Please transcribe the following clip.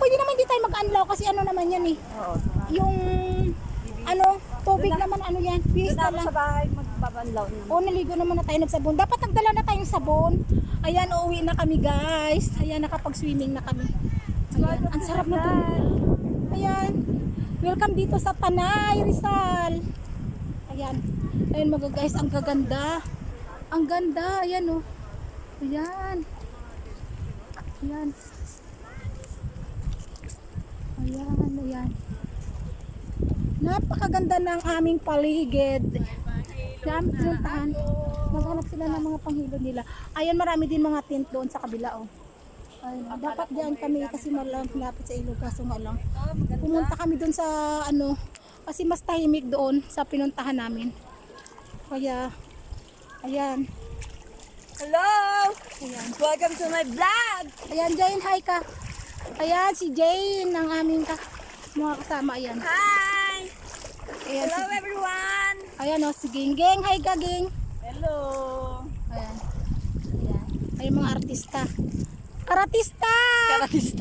Pwede naman hindi tayo mag-unlock kasi ano naman yan eh. Oo. Yung tubig naman ano yan. Doon Pista ako lang. sa bahay magbabanlaw naman. O, naligo naman na tayo nagsabon. Dapat nagdala na tayong sabon. Ayan, uuwi na kami guys. Ayan, nakapag-swimming na kami. Ayan, ang sarap na to. Ayan. Welcome dito sa Tanay, Rizal. Ayan. Ayan mga guys, ang gaganda. Ang ganda. Ayan o. Ayan. Ayan. Ayan, ayan. Napakaganda ng aming paligid. Yan, pinuntahan. Maghanap sila ng mga panghilo nila. Ayan, marami din mga tent doon sa kabila, oh. Ayun, dapat diyan kami kasi malapit sa ilog kaso nga lang. Pumunta kami doon sa kasi mas tahimik doon sa pinuntahan namin. Kaya, ayan. Hello! Ayan. Welcome to my vlog! Ayan, Jane, hi ka. Ayan, si Jane, ang aming mga kasama, ayan. Hi! Ayan, Hello everyone! ayan, oh, si Gingging, hi ka, Ging. Hello! Ayan. Ayan. Ay, mga artista. Karatista! Karatista!